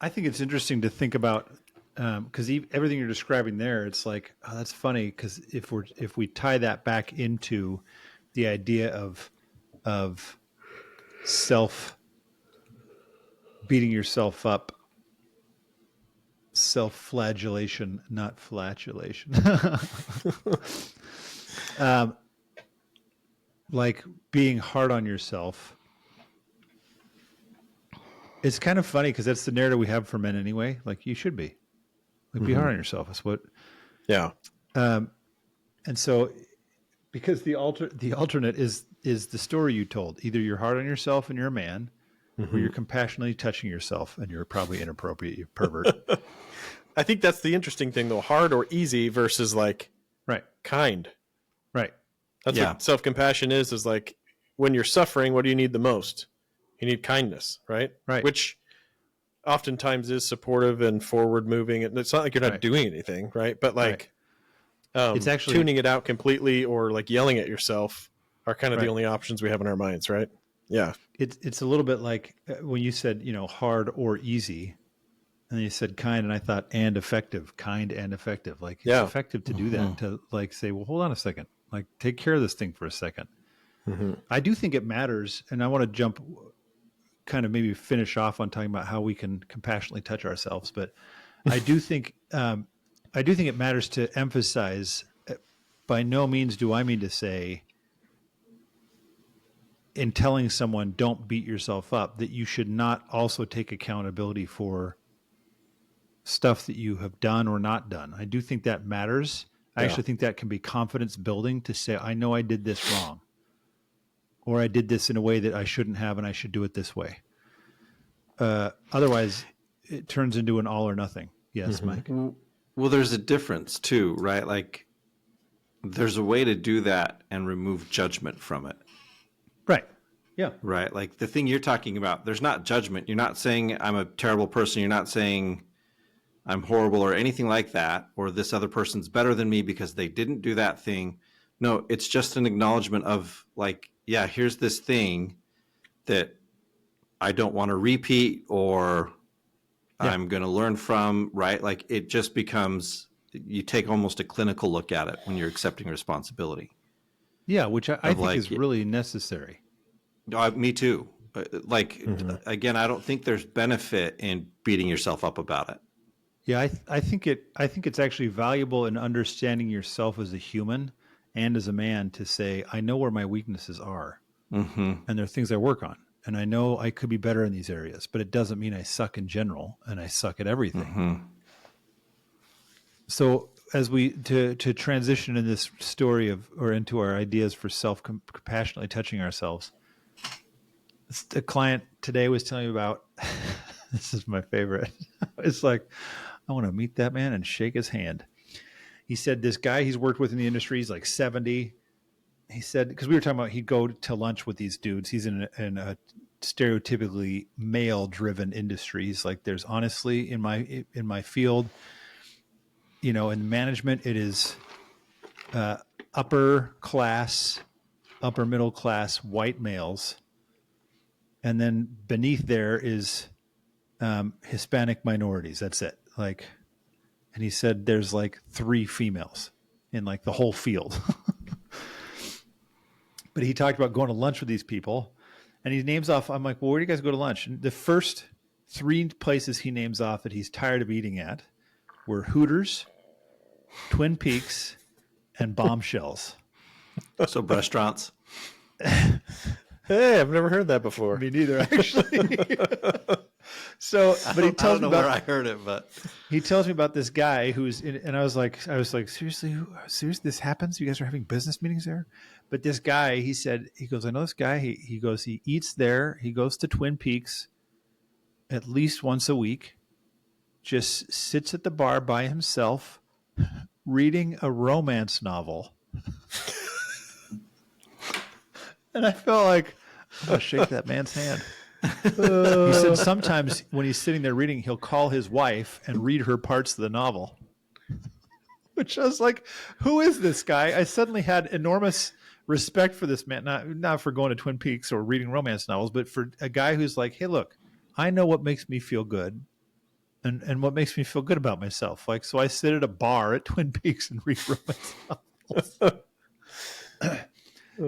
I think it's interesting to think about, because everything you're describing there, it's like, oh, that's funny, because if we tie that back into the idea of self beating yourself up, self-flagellation, not flatulation, like being hard on yourself. It's kind of funny because that's the narrative we have for men anyway. Like, you should be. Like, be hard on yourself. That's what. Yeah. And so, because the alternate is the story you told. Either you're hard on yourself and you're a man, or you're compassionately touching yourself and you're probably inappropriate, you pervert. I think that's the interesting thing, though. Hard or easy versus like kind. Right. That's what self-compassion is like when you're suffering, what do you need the most? You need kindness, right? Right. Which oftentimes is supportive and forward moving. It's not like you're not doing anything, right? But like it's actually tuning it out completely, or like yelling at yourself are kind of the only options we have in our minds, right? Yeah. It's a little bit like when you said, hard or easy, and then you said kind, and I thought and effective, kind and effective. Like, it's effective to do that, to like say, well, hold on a second, like take care of this thing for a second. I do think it matters, and I want to jump, kind of maybe finish off on talking about how we can compassionately touch ourselves. But I do think it matters to emphasize. By no means do I mean to say, in telling someone don't beat yourself up, that you should not also take accountability for stuff that you have done or not done. I do think that matters. I actually think that can be confidence building, to say, I know I did this wrong, or I did this in a way that I shouldn't have, and I should do it this way. Otherwise, it turns into an all or nothing. Yes, Mike? Well, there's a difference too, right? Like, there's a way to do that and remove judgment from it. Right. Yeah. Right. Like the thing you're talking about, there's not judgment. You're not saying I'm a terrible person. You're not saying I'm horrible or anything like that, or this other person's better than me because they didn't do that thing. No, it's just an acknowledgement of like, yeah, here's this thing that I don't want to repeat, or I'm going to learn from, right? Like, it just becomes, you take almost a clinical look at it when you're accepting responsibility. Yeah, which I think like, is really necessary. Me too. Again, I don't think there's benefit in beating yourself up about it. Yeah, I think it's actually valuable in understanding yourself as a human and as a man to say, I know where my weaknesses are, Mm-hmm. and there are things I work on, and I know I could be better in these areas, but it doesn't mean I suck in general and I suck at everything. Mm-hmm. So as we to transition in this story or into our ideas for compassionately touching ourselves, a client today was telling me about. This is my favorite. It's like, I want to meet that man and shake his hand. He said this guy he's worked with in the industry, he's like 70. He said, because we were talking about he'd go to lunch with these dudes. He's in a stereotypically male-driven industry. He's like, there's honestly in my field, in management, it is upper middle class white males, and then beneath there is Hispanic minorities. That's it. Like, and he said there's like 3 females in like the whole field. But he talked about going to lunch with these people, and he names off. I'm like, well, where do you guys go to lunch? And the first 3 places he names off that he's tired of eating at were Hooters, Twin Peaks, and Bombshells. So restaurants. Hey, I've never heard that before. Me neither, actually. So, but he tells me about where I heard it, but he tells me about this guy who's in, and I was like, seriously, this happens? You guys are having business meetings there? But this guy, he goes, I know this guy. He goes, he eats there. He goes to Twin Peaks at least once a week. Just sits at the bar by himself, reading a romance novel. And I felt like, I'm gonna shake that man's hand. He said sometimes when he's sitting there reading, he'll call his wife and read her parts of the novel. Which I was like, who is this guy? I suddenly had enormous respect for this man, not for going to Twin Peaks or reading romance novels, but for a guy who's like, hey, look, I know what makes me feel good and what makes me feel good about myself. Like, so I sit at a bar at Twin Peaks and read romance novels.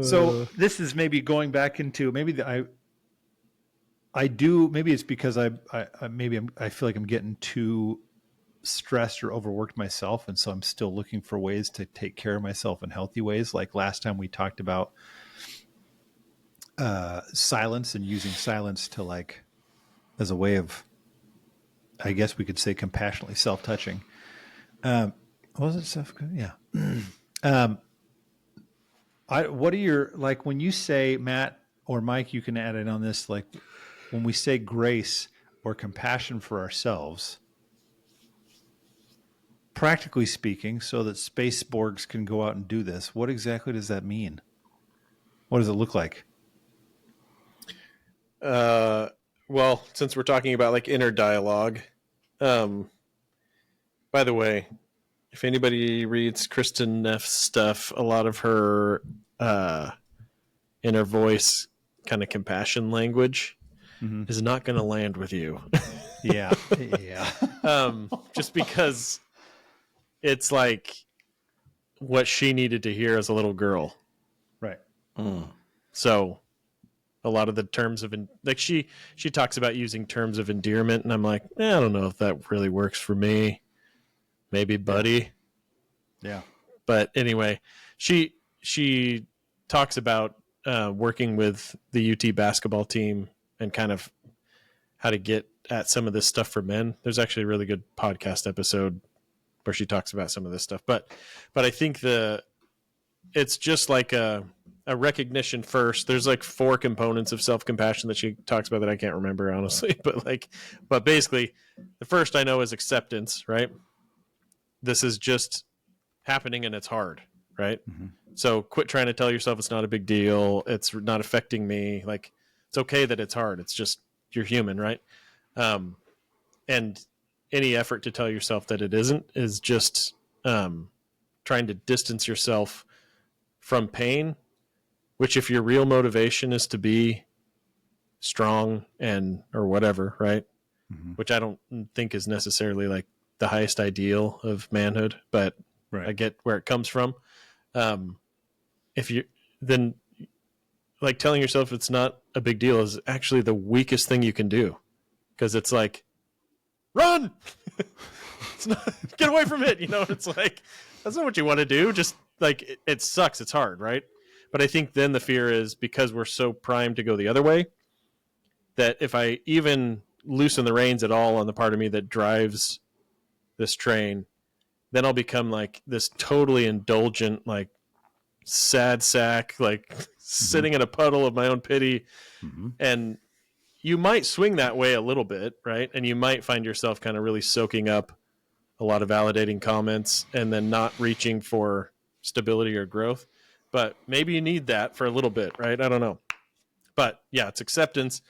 So this is maybe going back into I do. Maybe it's because I feel like I'm getting too stressed or overworked myself, and so I'm still looking for ways to take care of myself in healthy ways. Like last time we talked about silence and using silence to like as a way of, I guess we could say, compassionately self-touching. Was it self? Yeah. What are your, like, when you say, Matt or Mike, you can add in on this, like when we say grace or compassion for ourselves, practically speaking, so that space-cyborgs can go out and do this, what exactly does that mean? What does it look like? Well, since we're talking about like inner dialogue, by the way, if anybody reads Kristen Neff's stuff, a lot of her inner voice kind of compassion language is not going to land with you. Yeah. Just because it's like what she needed to hear as a little girl. Right. So a lot of the terms of like she talks about using terms of endearment, and I'm like, I don't know if that really works for me. Maybe buddy. Yeah. But anyway, she talks about working with the UT basketball team and kind of how to get at some of this stuff for men. There's actually a really good podcast episode where she talks about some of this stuff. But I think it's just like a recognition first. There's like 4 components of self-compassion that she talks about that I can't remember, honestly. But basically, the first I know is acceptance, right? This is just happening and it's hard, right? Mm-hmm. So quit trying to tell yourself it's not a big deal. It's not affecting me. Like, it's okay that it's hard. It's just, you're human, right? And any effort to tell yourself that it isn't is just trying to distance yourself from pain, which if your real motivation is to be strong or whatever, right? Mm-hmm. Which I don't think is necessarily like the highest ideal of manhood, but right. I get where it comes from. If you then like telling yourself it's not a big deal is actually the weakest thing you can do, because it's like, run. It's not, get away from it. It's like, that's not what you want to do. Just like, it sucks. It's hard. Right. But I think then the fear is, because we're so primed to go the other way, that if I even loosen the reins at all on the part of me that drives this train, then I'll become like this totally indulgent, like sad sack, like sitting in a puddle of my own pity. And you might swing that way a little bit, right? And you might find yourself kind of really soaking up a lot of validating comments and then not reaching for stability or growth. But maybe you need that for a little bit, right? I don't know. But yeah, it's acceptance.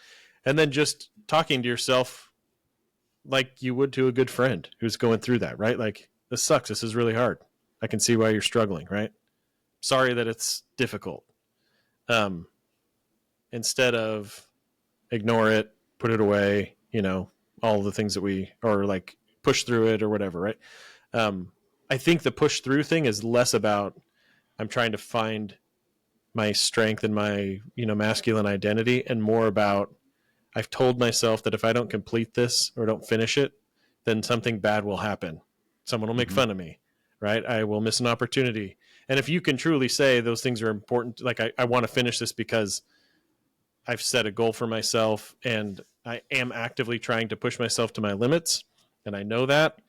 And then just talking to yourself like you would to a good friend who's going through that, right? Like, this sucks. This is really hard. I can see why you're struggling, right? Sorry that it's difficult. Instead of ignore it, put it away, all the things that or like push through it or whatever, right? I think the push through thing is less about I'm trying to find my strength and my, masculine identity, and more about I've told myself that if I don't complete this or don't finish it, then something bad will happen. Someone will make fun of me, right? I will miss an opportunity. And if you can truly say those things are important, like I want to finish this because I've set a goal for myself and I am actively trying to push myself to my limits, and I know that,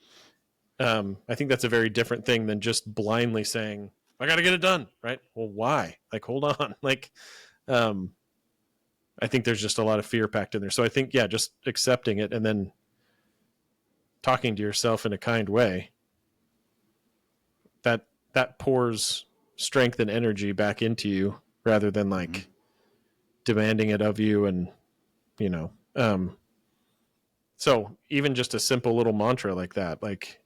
I think that's a very different thing than just blindly saying, I got to get it done, right? Well, why? Like, hold on. Like, I think there's just a lot of fear packed in there. So I think, yeah, just accepting it and then talking to yourself in a kind way, that pours strength and energy back into you rather than like demanding it of you. And, so even just a simple little mantra like that, like,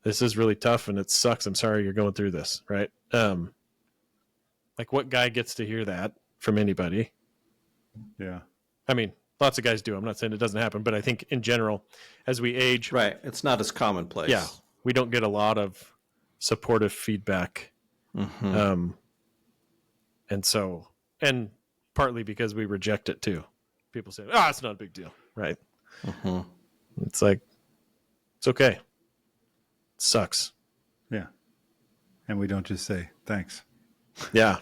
this is really tough and it sucks. I'm sorry you're going through this, right? Like, what guy gets to hear that from anybody? Yeah. I mean, lots of guys do. I'm not saying it doesn't happen, but I think in general, as we age, Right. It's not as commonplace. yeah, we don't get a lot of supportive feedback. And so, and partly because we reject it too. People say, it's not a big deal. Right. It's like, it's okay. It sucks. Yeah. And we don't just say thanks. Yeah.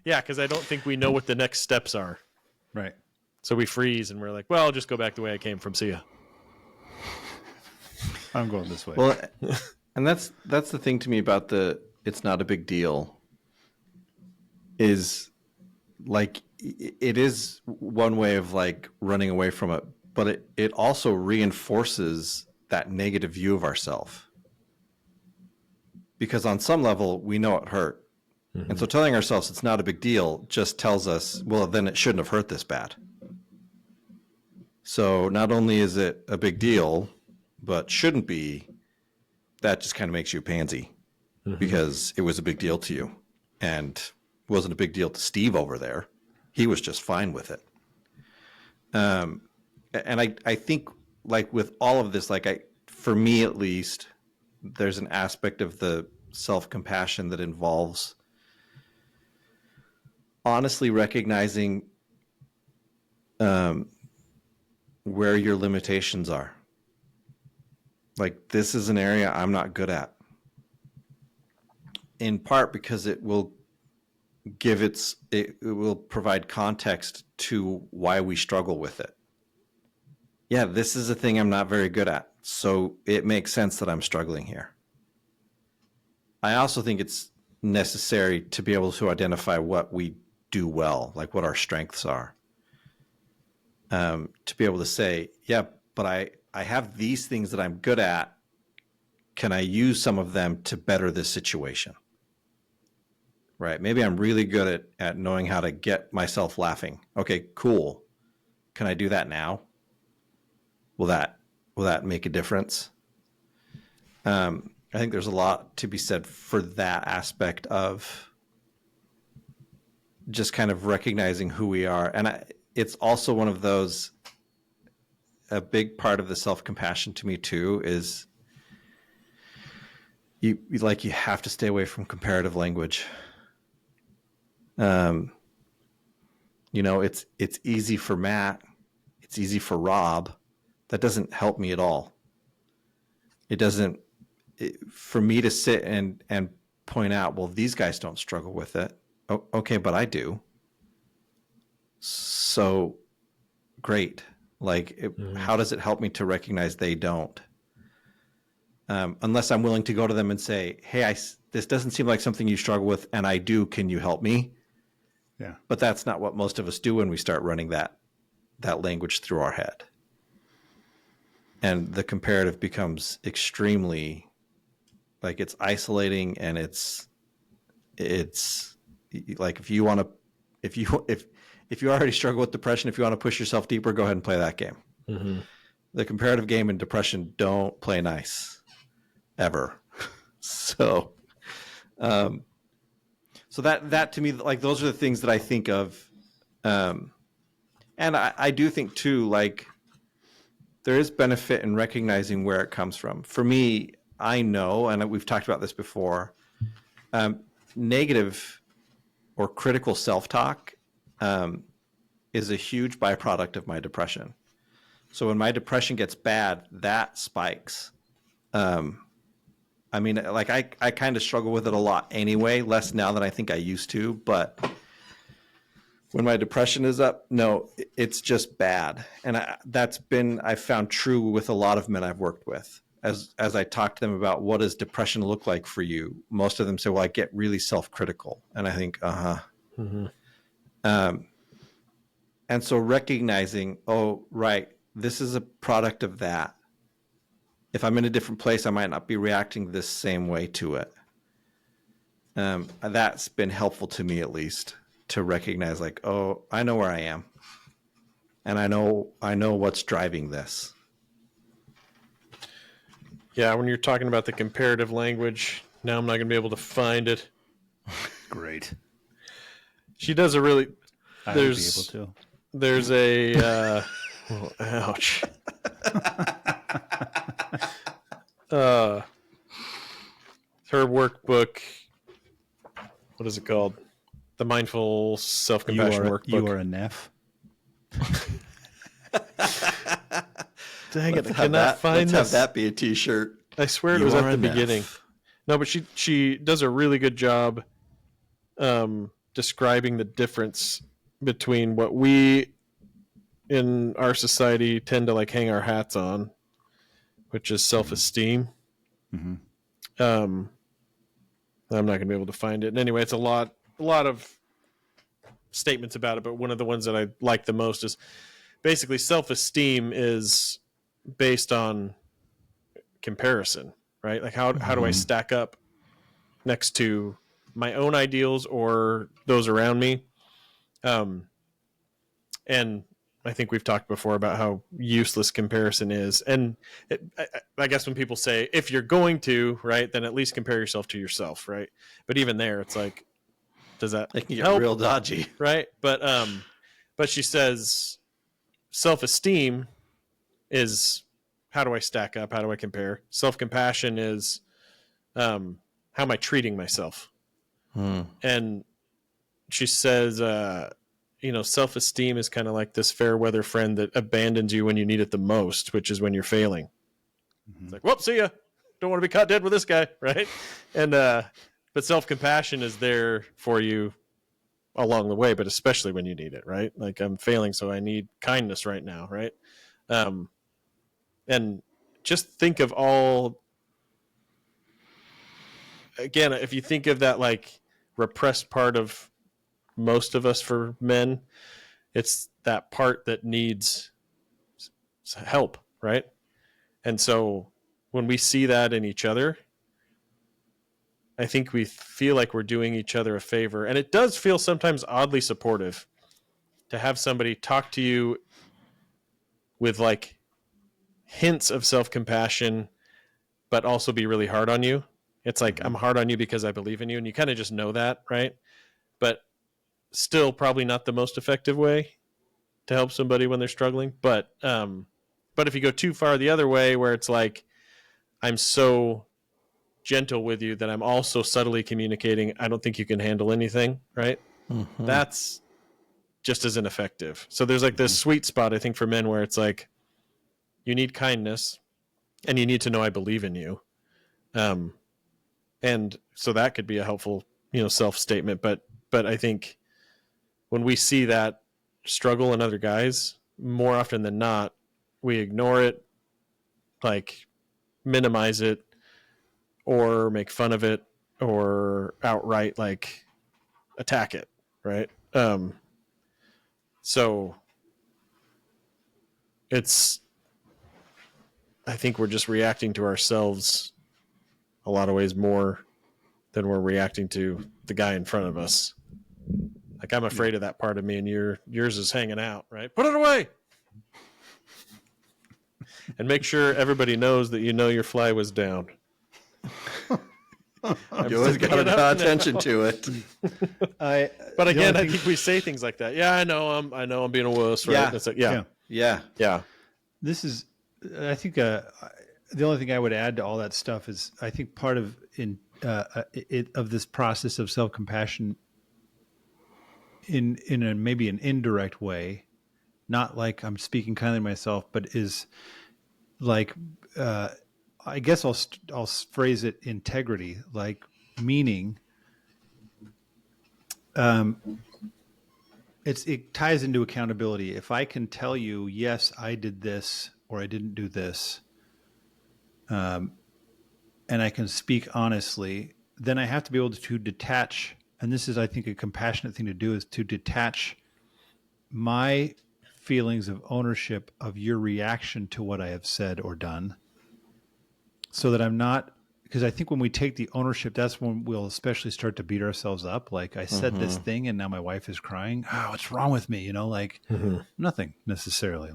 Yeah. Cause I don't think we know what the next steps are. Right. So we freeze and we're like, well, I'll just go back the way I came from. See ya. I'm going this way. Well, and that's the thing to me about it's not a big deal, is like, it is one way of like running away from it, but it also reinforces that negative view of ourselves, because on some level we know it hurt. And so telling ourselves it's not a big deal just tells us, well, then it shouldn't have hurt this bad. So not only is it a big deal, but shouldn't be, that just kind of makes you a pansy, because it was a big deal to you and wasn't a big deal to Steve over there. He was just fine with it. And I think, like, with all of this, like, for me at least, there's an aspect of the self-compassion that involves honestly recognizing where your limitations are. Like, this is an area I'm not good at, in part because it will provide context to why we struggle with it. Yeah, this is a thing I'm not very good at, so it makes sense that I'm struggling here. I also think it's necessary to be able to identify what we do well, like what our strengths are. To be able to say, yeah, but I have these things that I'm good at. Can I use some of them to better this situation? Right? Maybe I'm really good at knowing how to get myself laughing. Okay, cool. Can I do that now? Will that make a difference? I think there's a lot to be said for that aspect of just kind of recognizing who we are. And it's also one of those, a big part of the self-compassion to me too is you have to stay away from comparative language. It's easy for Matt. It's easy for Rob. That doesn't help me at all. It doesn't, for me to sit and point out, well, these guys don't struggle with it. Oh, okay, but I do. So great. How does it help me to recognize they don't? Unless I'm willing to go to them and say, hey, this doesn't seem like something you struggle with, and I do. Can you help me? Yeah. But that's not what most of us do when we start running that language through our head. And the comparative becomes extremely, it's isolating, and it's like if you already struggle with depression, if you want to push yourself deeper, go ahead and play that game. Mm-hmm. The comparative game and depression don't play nice ever. So that to me, those are the things that I think of. And I do think too, there is benefit in recognizing where it comes from. For me, I know, and we've talked about this before, negative or critical self-talk is a huge byproduct of my depression. So when my depression gets bad, that spikes. I kind of struggle with it a lot anyway, less now than I think I used to, but when my depression is up, no, it's just bad. And I've found true with a lot of men I've worked with. As I talk to them about what does depression look like for you, most of them say, well, I get really self-critical. And I think, Mm-hmm. And so recognizing, oh, right, this is a product of that. If I'm in a different place, I might not be reacting this same way to it. That's been helpful to me, at least, to recognize oh, I know where I am. And I know what's driving this. Yeah, when you're talking about the comparative language, now I'm not going to be able to find it. Great. She does a really... I would be able to. There's a... oh, ouch. Her workbook... What is it called? The Mindful Self-Compassion Workbook. You are a Neff. Dang it, I cannot find this. Let's have that be a t-shirt. I swear it was at the beginning. No, but she does a really good job describing the difference between what we in our society tend to hang our hats on, which is self-esteem. Mm-hmm. I'm not going to be able to find it. And anyway, it's a lot of statements about it, but one of the ones that I like the most is basically self-esteem is based on comparison, right? How do I stack up next to my own ideals or those around me? And I think we've talked before about how useless comparison is. And I guess when people say, if you're going to, right, then at least compare yourself to yourself, right? But even there, it's does that It can get help? real dodgy. Right? But she says self-esteem is how do I stack up? How do I compare? Self-compassion is how am I treating myself? And she says, self-esteem is kind of like this fair weather friend that abandons you when you need it the most, which is when you're failing. Mm-hmm. It's like, whoop, see ya. Don't want to be caught dead with this guy, right? And but self-compassion is there for you along the way, but especially when you need it, right? I'm failing, so I need kindness right now, right? And just think of all, again, if you think of that repressed part of most of us for men, it's that part that needs help, right? And so when we see that in each other, I think we feel like we're doing each other a favor. And it does feel sometimes oddly supportive to have somebody talk to you with hints of self-compassion, but also be really hard on you. It's I'm hard on you because I believe in you. And you kind of just know that, right? But still probably not the most effective way to help somebody when they're struggling. But if you go too far the other way, where it's I'm so gentle with you that I'm also subtly communicating, I don't think you can handle anything, right? that's just as ineffective. So there's like this sweet spot, I think, for men where it's like, you need kindness and you need to know I believe in you. And so that could be a helpful, self statement. But I think when we see that struggle in other guys, more often than not, we ignore it, like minimize it, or make fun of it, or outright like attack it, right? So I think we're just reacting to ourselves a lot of ways more than we're reacting to the guy in front of us. Like, I'm afraid of that part of me, and yours is hanging out, right? Put it away. And make sure everybody knows that your fly was down. You always got to draw attention to it. But again, I think we say things like that. Yeah, I know I'm being a wuss, right? Yeah. It's like, Yeah. This is, I think, the only thing I would add to all that stuff is I think part of of this process of self-compassion in a maybe an indirect way, not like I'm speaking kindly to myself, but is like, I guess I'll phrase it integrity, like meaning, it ties into accountability. If I can tell you, yes, I did this or I didn't do this, and I can speak honestly, then I have to be able to detach. And this is, I think, a compassionate thing to do, is to detach my feelings of ownership of your reaction to what I have said or done, so that I'm not, because I think when we take the ownership, that's when we'll especially start to beat ourselves up. Like, I said this thing and now my wife is crying. Oh, what's wrong with me? Nothing necessarily.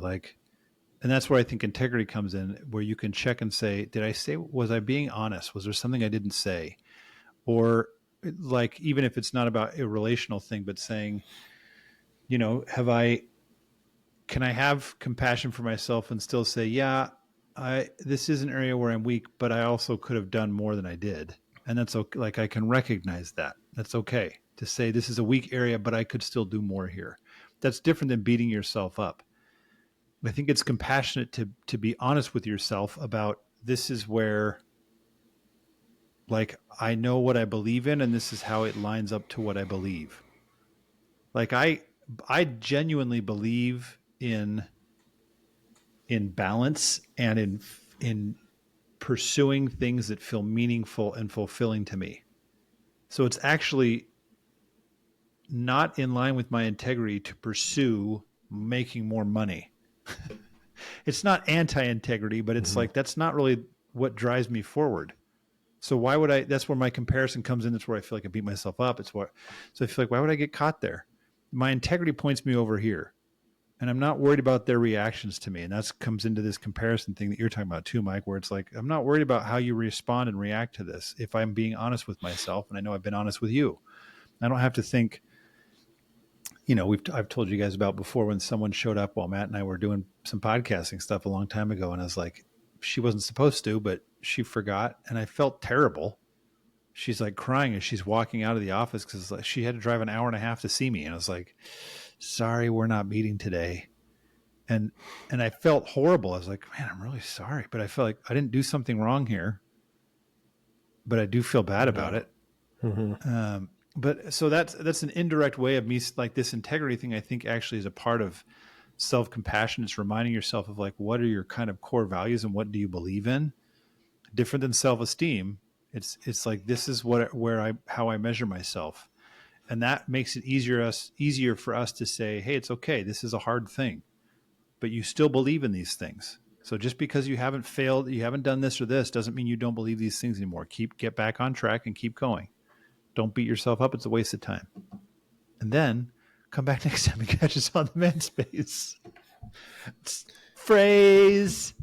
And that's where I think integrity comes in, where you can check and say, was I being honest? Was there something I didn't say? Or like, even if it's not about a relational thing, but saying, can I have compassion for myself and still say, yeah, this is an area where I'm weak, but I also could have done more than I did. And that's okay. Like, I can recognize that. That's okay to say this is a weak area, but I could still do more here. That's different than beating yourself up. I think it's compassionate to be honest with yourself about, this is where, like, I know what I believe in, and this is how it lines up to what I believe. Like, I genuinely believe in balance and in pursuing things that feel meaningful and fulfilling to me. So it's actually not in line with my integrity to pursue making more money. It's not anti-integrity, but it's like, that's not really what drives me forward. So why would that's where my comparison comes in. That's where I feel like I beat myself up. So I feel like, why would I get caught there? My integrity points me over here, and I'm not worried about their reactions to me. And that comes into this comparison thing that you're talking about too, Mike, where it's like, I'm not worried about how you respond and react to this. If I'm being honest with myself, and I know I've been honest with you, I don't have to think, I've told you guys about before when someone showed up while Matt and I were doing some podcasting stuff a long time ago. And I was like, she wasn't supposed to, but she forgot. And I felt terrible. She's like crying as she's walking out of the office because she had to drive an hour and a half to see me. And I was like, sorry, we're not meeting today. And I felt horrible. I was like, man, I'm really sorry. But I felt like I didn't do something wrong here, but I do feel bad about it. But so that's an indirect way of me, like, this integrity thing, I think actually is a part of self-compassion. It's reminding yourself of, like, what are your kind of core values and what do you believe in? Different than self-esteem. It's like, this is how I measure myself. And that makes it easier for us to say, hey, it's okay. This is a hard thing, but you still believe in these things. So just because you haven't failed, you haven't done this or this, doesn't mean you don't believe these things anymore. Get back on track and keep going. Don't beat yourself up. It's a waste of time. And then come back next time and catch us on the Manspace. Phrase.